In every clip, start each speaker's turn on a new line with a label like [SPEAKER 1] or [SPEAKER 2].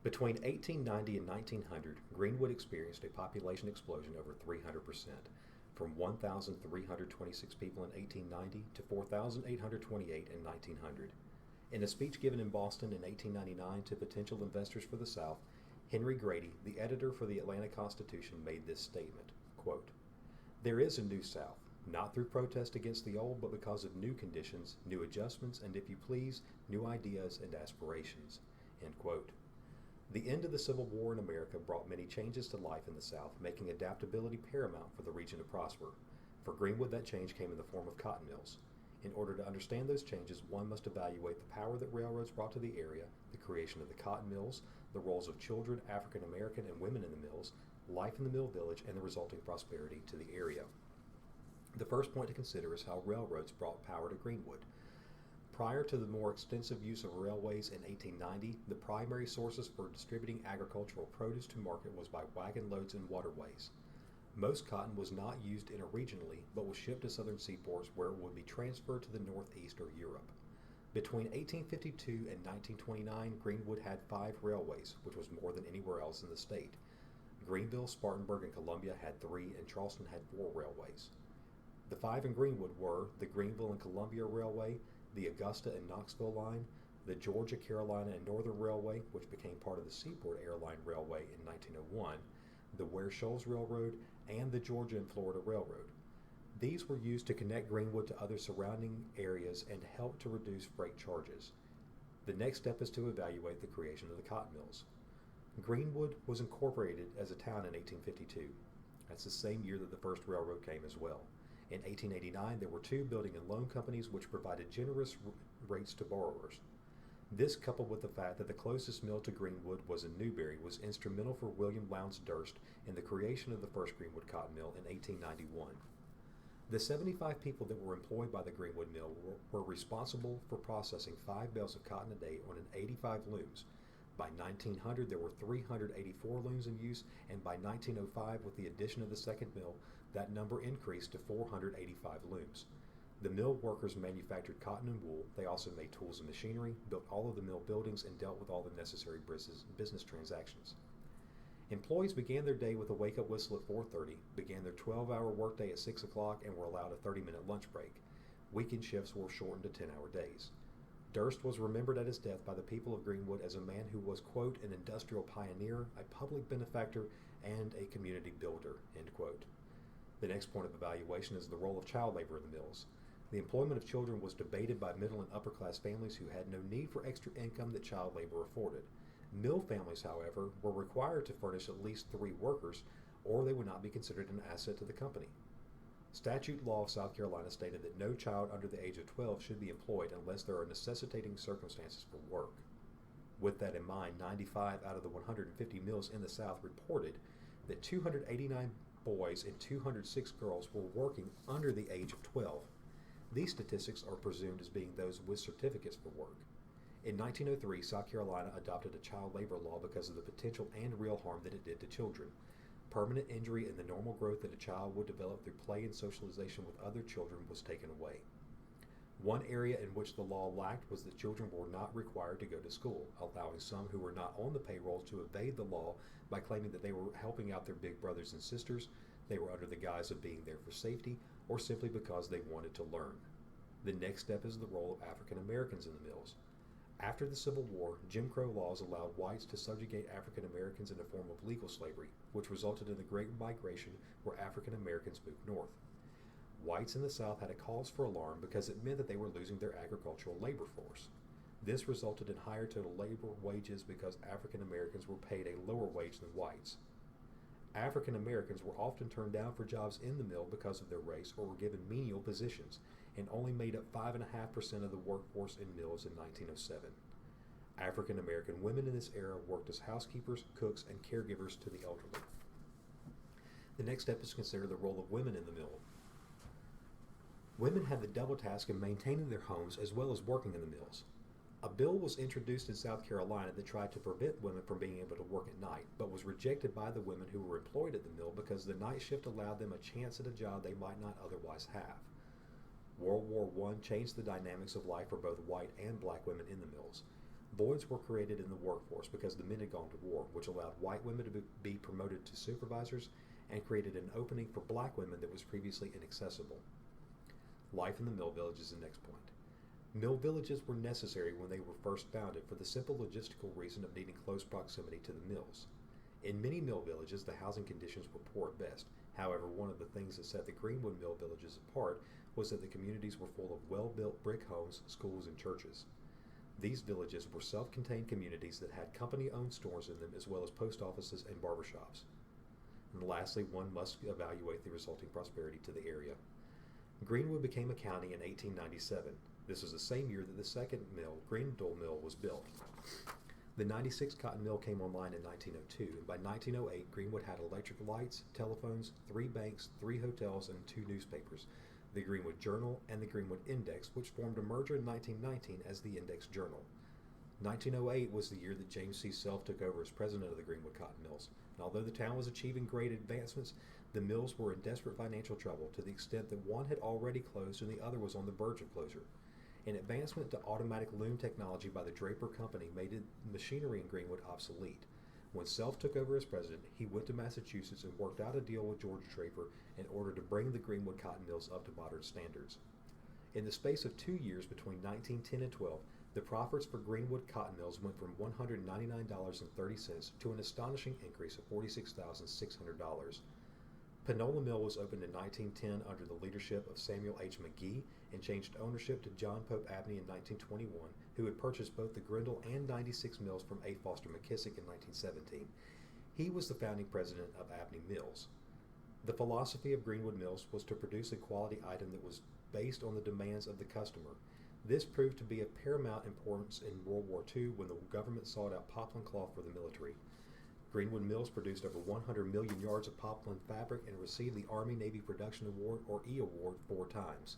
[SPEAKER 1] Between 1890 and 1900, Greenwood experienced a population explosion over 300%, from 1,326 people in 1890 to 4,828 in 1900. In a speech given in Boston in 1899 to potential investors for the South, Henry Grady, the editor for the Atlanta Constitution, made this statement, quote, "There is a new South, not through protest against the old, but because of new conditions, new adjustments, and, if you please, new ideas and aspirations." End quote. The end of the Civil War in America brought many changes to life in the South, making adaptability paramount for the region to prosper. For Greenwood, that change came in the form of cotton mills. In order to understand those changes, one must evaluate the power that railroads brought to the area, the creation of the cotton mills, the roles of children, African American, and women in the mills, life in the mill village, and the resulting prosperity to the area. The first point to consider is how railroads brought power to Greenwood. Prior to the more extensive use of railways in 1890, the primary sources for distributing agricultural produce to market was by wagon loads and waterways. Most cotton was not used interregionally, but was shipped to southern seaports where it would be transferred to the Northeast or Europe. Between 1852 and 1929, Greenwood had 5 railways, which was more than anywhere else in the state. Greenville, Spartanburg, and Columbia had 3, and Charleston had 4 railways. The 5 in Greenwood were the Greenville and Columbia Railway, the Augusta and Knoxville Line, the Georgia, Carolina, and Northern Railway, which became part of the Seaport Airline Railway in 1901, the Ware Shoals Railroad, and the Georgia and Florida Railroad. These were used to connect Greenwood to other surrounding areas and help to reduce freight charges. The next step is to evaluate the creation of the cotton mills. Greenwood was incorporated as a town in 1852. That's the same year that the first railroad came as well. In 1889, there were 2 building and loan companies which provided generous rates to borrowers. This, coupled with the fact that the closest mill to Greenwood was in Newberry, was instrumental for William Lowndes Durst in the creation of the first Greenwood cotton mill in 1891. The 75 people that were employed by the Greenwood mill were responsible for processing 5 bales of cotton a day on 85 looms. By 1900, there were 384 looms in use, and by 1905, with the addition of the second mill, that number increased to 485 looms. The mill workers manufactured cotton and wool. They also made tools and machinery, built all of the mill buildings, and dealt with all the necessary business transactions. Employees began their day with a wake-up whistle at 4:30, began their 12-hour workday at 6 o'clock, and were allowed a 30-minute lunch break. Weekend shifts were shortened to 10-hour days. Durst was remembered at his death by the people of Greenwood as a man who was, quote, an industrial pioneer, a public benefactor, and a community builder, end quote. The next point of evaluation is the role of child labor in the mills. The employment of children was debated by middle and upper-class families who had no need for extra income that child labor afforded. Mill families, however, were required to furnish at least 3 workers, or they would not be considered an asset to the company. Statute law of South Carolina stated that no child under the age of 12 should be employed unless there are necessitating circumstances for work. With that in mind, 95 out of the 150 mills in the South reported that 289 boys and 206 girls were working under the age of 12. These statistics are presumed as being those with certificates for work. In 1903, South Carolina adopted a child labor law because of the potential and real harm that it did to children. Permanent injury and the normal growth that a child would develop through play and socialization with other children was taken away. One area in which the law lacked was that children were not required to go to school, allowing some who were not on the payroll to evade the law by claiming that they were helping out their big brothers and sisters, they were under the guise of being there for safety, or simply because they wanted to learn. The next step is the role of African Americans in the mills. After the Civil War, Jim Crow laws allowed whites to subjugate African Americans in a form of legal slavery, which resulted in the Great Migration where African Americans moved north. Whites in the South had a cause for alarm because it meant that they were losing their agricultural labor force. This resulted in higher total labor wages because African Americans were paid a lower wage than whites. African Americans were often turned down for jobs in the mill because of their race or were given menial positions, and only made up 5.5% of the workforce in mills in 1907. African American women in this era worked as housekeepers, cooks, and caregivers to the elderly. The next step is to consider the role of women in the mill. Women had the double task of maintaining their homes as well as working in the mills. A bill was introduced in South Carolina that tried to prevent women from being able to work at night, but was rejected by the women who were employed at the mill because the night shift allowed them a chance at a job they might not otherwise have. World War I changed the dynamics of life for both white and black women in the mills. Voids were created in the workforce because the men had gone to war, which allowed white women to be promoted to supervisors and created an opening for black women that was previously inaccessible. Life in the mill village is the next point. Mill villages were necessary when they were first founded for the simple logistical reason of needing close proximity to the mills. In many mill villages, the housing conditions were poor at best. However, one of the things that set the Greenwood Mill villages apart was that the communities were full of well-built brick homes, schools, and churches. These villages were self-contained communities that had company-owned stores in them as well as post offices and barbershops. And lastly, one must evaluate the resulting prosperity to the area. Greenwood became a county in 1897. This was the same year that the second mill, Greenwood Mill, was built. The 96 cotton mill came online in 1902, and by 1908, Greenwood had electric lights, telephones, 3 banks, 3 hotels, and 2 newspapers, the Greenwood Journal and the Greenwood Index, which formed a merger in 1919 as the Index Journal. 1908 was the year that James C. Self took over as president of the Greenwood Cotton Mills, and although the town was achieving great advancements, the mills were in desperate financial trouble to the extent that one had already closed and the other was on the verge of closure. An advancement to automatic loom technology by the Draper Company made machinery in Greenwood obsolete. When Self took over as president, he went to Massachusetts and worked out a deal with George Draper in order to bring the Greenwood cotton mills up to modern standards. In the space of 2 years between 1910 and 12, the profits for Greenwood cotton mills went from $199.30 to an astonishing increase of $46,600. Panola Mill was opened in 1910 under the leadership of Samuel H. McGee and changed ownership to John Pope Abney in 1921, who had purchased both the Grindle and 96 mills from A. Foster McKissick in 1917. He was the founding president of Abney Mills. The philosophy of Greenwood Mills was to produce a quality item that was based on the demands of the customer. This proved to be of paramount importance in World War II when the government sought out poplin cloth for the military. Greenwood Mills produced over 100 million yards of poplin fabric and received the Army-Navy Production Award, or E Award, 4 times.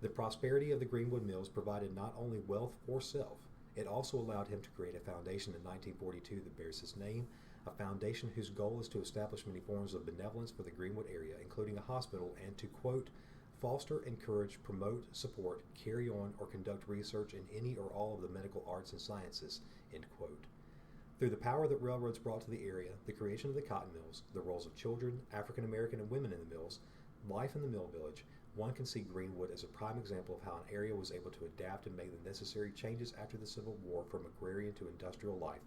[SPEAKER 1] The prosperity of the Greenwood Mills provided not only wealth for Self, it also allowed him to create a foundation in 1942 that bears his name, a foundation whose goal is to establish many forms of benevolence for the Greenwood area, including a hospital, and to, quote, foster, encourage, promote, support, carry on, or conduct research in any or all of the medical arts and sciences, end quote. Through the power that railroads brought to the area, the creation of the cotton mills, the roles of children, African American and women in the mills, life in the mill village, one can see Greenwood as a prime example of how an area was able to adapt and make the necessary changes after the Civil War from agrarian to industrial life,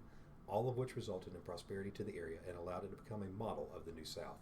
[SPEAKER 1] all of which resulted in prosperity to the area and allowed it to become a model of the New South.